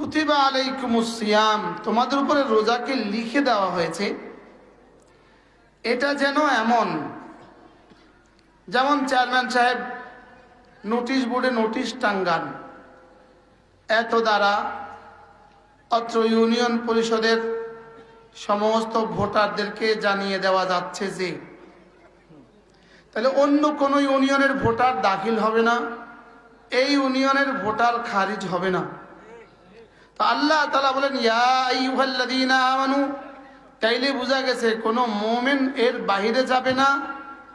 কুতিবা আলাইকুমুস সিয়াম, তোমাদের উপরে রোজাকে লিখে দেওয়া হয়েছে। এটা যেন এমন, যেমন চেয়ারম্যান সাহেব নোটিশ বোর্ডে নোটিশ টাঙ্গান, এত দ্বারা অত্র ইউনিয়ন পরিষদের সমস্ত ভোটারদেরকে জানিয়ে দেওয়া যাচ্ছে যে, তাহলে অন্য কোনো ইউনিয়নের ভোটার দাখিল হবে না, এই ইউনিয়নের ভোটার খারিজ হবে না। তো আল্লাহ তাআলা বলেন ইয়া আইয়ুহাল্লাযীনা আমানু, তাইলে বোঝা গেছে কোনো মুমিন এর বাইরে যাবে না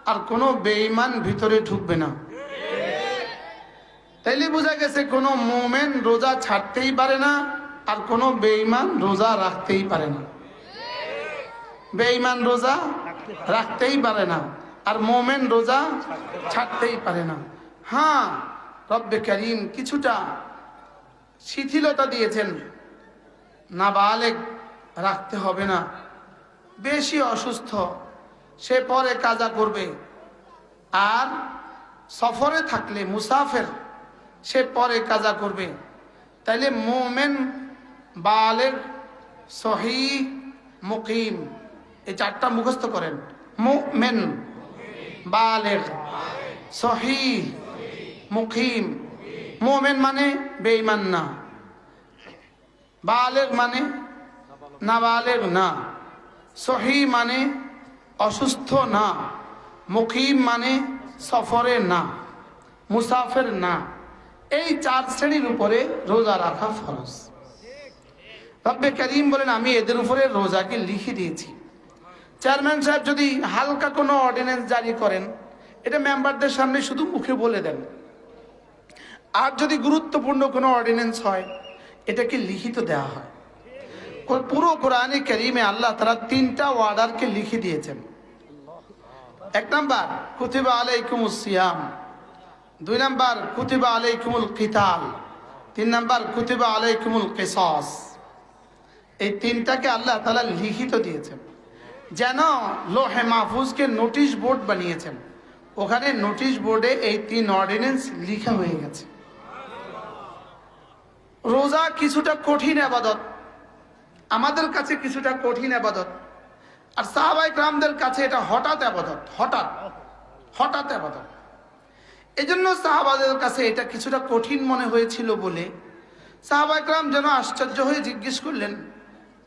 আর কোনো বেঈমান ভিতরে ঢুকবে না। তাইলে বোঝা গেছে কোনো মুমিন রোজা ছাড়তেই পারে না আর কোনো বেঈমান রোজা রাখতেই পারে না। বেঈমান রোজা রাখতেই পারে না আর মুমিন রোজা ছাড়তেই পারে না। হ্যাঁ, রব্বে কারীম কিছুটা শিথিলতা দিয়েছেন, নাবালেগ রাখতে হবে না, বেশি অসুস্থ সে পরে কাজা করবে, আর সফরে থাকলে মুসাফির সে পরে কাজা করবে। তাইলে মুমিন, বালেগ, সহিহ, মুকিম, এই চারটা মুখস্থ করেন। মুমিন, বালেগ, সহিহ, মুকিম। মুমিন মানে বেঈমান না, বালেগ মানে নাবালেগ না, সহিহ মানে অসুস্থ না, মুকিম মানে সফরে না, মুসাফির না। এই চার শ্রেণীর উপরে রোজা রাখা ফরজ। রব্বে কারীম বলেন আমি এদের উপরে রোজাকে লিখে দিয়েছি। চেয়ারম্যান সাহেব যদি হালকা কোনো অর্ডিন্যান্স জারি করেন, এটা মেম্বারদের সামনে শুধু মুখে বলে দেন। আর যদি গুরুত্বপূর্ণ কোনো অর্ডিন্যান্স হয়, এটাকে লিখিত দেওয়া হয়। পুরো কোরআনে কারীমে আল্লাহ তাআলা তিনটা ওয়ার্ডারকে লিখে দিয়েছেন। এক নাম্বার কুতিবা আলাইকুমুস সিয়াম, দুই নাম্বার কুতিবা আলাইকুমুল কিতাল, তিন নাম্বার কুতিবা আলাইকুমুল কিসাস। এই তিনটাকে আল্লাহ তাআলা লিখিত দিয়েছেন, যেন লোহে মাহফুজকে নোটিশ বোর্ড বানিয়েছেন, ওখানে নোটিশ বোর্ডে এই তিন অর্ডিন্যান্স লিখা হয়ে গেছে। রোজা কিছুটা কঠিন ইবাদত, আমাদের কাছে কিছুটা কঠিন ইবাদত, আর সাহাবায়ে কেরামদের কাছে এটা হঠাৎ ইবাদত, হঠাৎ ইবাদত। এজন্য সাহাবাদের কাছে এটা কিছুটা কঠিন মনে হয়েছিল বলে সাহাবায়ে কেরাম যেন আশ্চর্য হয়ে জিজ্ঞেস করলেন,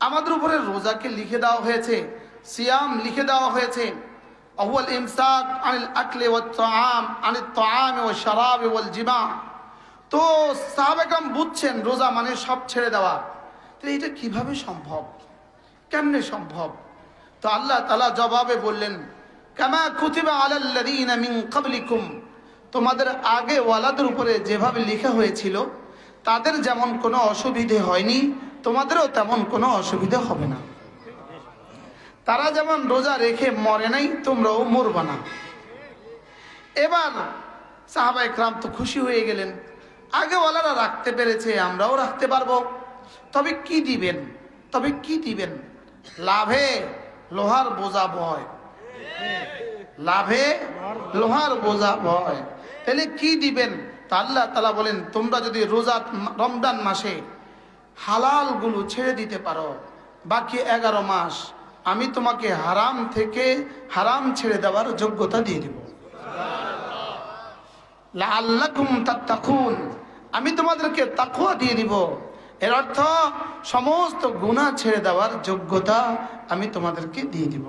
আমাদের উপরে রোজাকে লিখে দেওয়া হয়েছে, সিয়াম লিখে দেওয়া হয়েছে, আহুয়াল ইমসাক আনিল আকলি ওয়াত তাআম আনিত তাআম ওয়াশ শারাব ওয়াল জিমা। তো সাহাবায়ে কেরাম বুঝছেন রোজা মানে সব ছেড়ে দেওয়া। তো এটা কিভাবে সম্ভব, কেমনে সম্ভব? তো আল্লাহ তাআলা জবাবে বললেন কামা কুতিবা আলাল্লাযীনা মিন ক্বাবলিকুম, তোমাদের আগে ওয়ালাদের উপরে যেভাবে লেখা হয়েছিল তাদের যেমন কোনো অসুবিধে হয়নি, তোমাদেরও তেমন কোনো অসুবিধা হবে না। তারা যেমন রোজা রেখে মরে নাই, তোমরাও মরবা না। এবার সাহাবায়ে কেরাম তো খুশি হয়ে গেলেন, আগে ওয়ালারা রাখতে পেরেছে, আমরাও রাখতে পারবো। তবে কি দিবেন, তবে কি দিবেন? লাভে লোহার বোঝা বয়, লাভে লোহার বোঝা বয়। তাহলে কি দিবেন? তা আল্লাহ তাআলা বলেন তোমরা যদি রোজা রমজান মাসে হালাল গুলো ছেড়ে দিতে পারো, বাকি 11 মাস আমি তোমাকে হারাম থেকে হারাম ছেড়ে দেওয়ার যোগ্যতা দিয়ে দিব। লাআল্লাকুম তাত্তাকুন, আমি তোমাদেরকে তাকওয়া দিয়ে দিব। এর অর্থ সমস্ত গুনাহ ছেড়ে দেওয়ার যোগ্যতা আমি তোমাদেরকে দিয়ে দিব।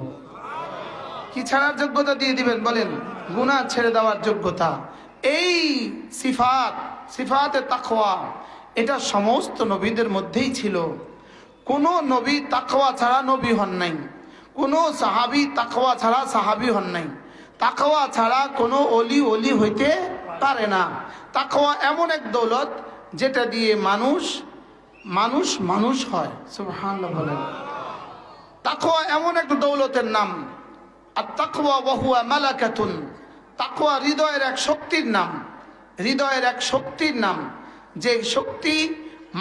কি ছাড়ার যোগ্যতা দিয়ে দিবেন বলেন? গুনাহ ছেড়ে দেওয়ার যোগ্যতা। এই সিফাতে তাকওয়া এটা সমস্ত নবীদের মধ্যেই ছিল। কোন নবী তাকওয়া ছাড়া নবী হন নাই, কোন সাহাবী তাকওয়া ছাড়া সাহাবী হন নাই, তাকওয়া ছাড়া কোনো অলি হইতে পারে না। তাকওয়া এমন এক দৌলত যেটা দিয়ে মানুষ হয়। সুবহানাল্লাহ বলেন। তাকওয়া এমন এক দৌলতের নাম। আর তাকওয়া ওয়া হুয়া মালাকাতুন, তাকওয়া হৃদয়ের এক শক্তির নাম, হৃদয়ের এক শক্তির নাম, যে শক্তি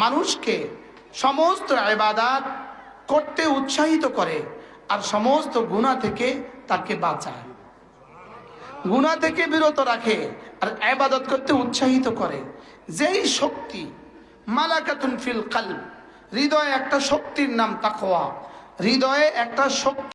মানুষকে সমস্ত ইবাদত করতে উৎসাহিত করে আর সমস্ত গুনাহ থেকে তাকে বাঁচায়, গুনাহ থেকে বিরত রাখে আর ইবাদত করতে উৎসাহিত করে। যেই শক্তি মালাকাতুন ফিল কলব, হৃদয়ে একটা শক্তির নাম তাকওয়া। হৃদয়ে একটা শক্তি